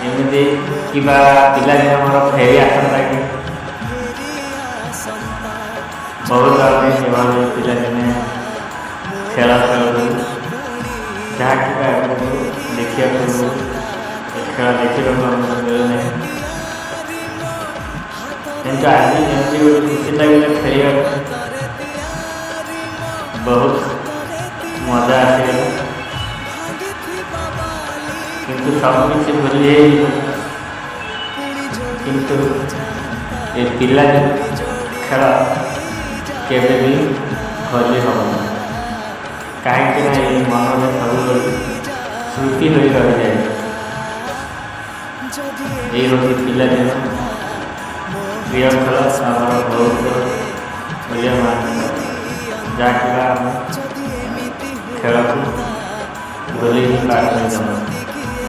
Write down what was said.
एमती कि पिलादिन मोर फेरी आसता कि बहुत आगे एवं पिलादिने खेल खेलू जहाँ देखा खेल देखा मिलूना किंतु आज जमी खुशी लगे खेल बहुत मजा आसगला किंतु सब किसी भूली किंतु ये पिला खेल केवे भी भूली हम कहीं मन में सब स्मृति हो रही जाए ये हूँ पिलादिन प्रिय खेल आम बहुत मूल्यवान जहाँ खेल को भूली पार नहीं।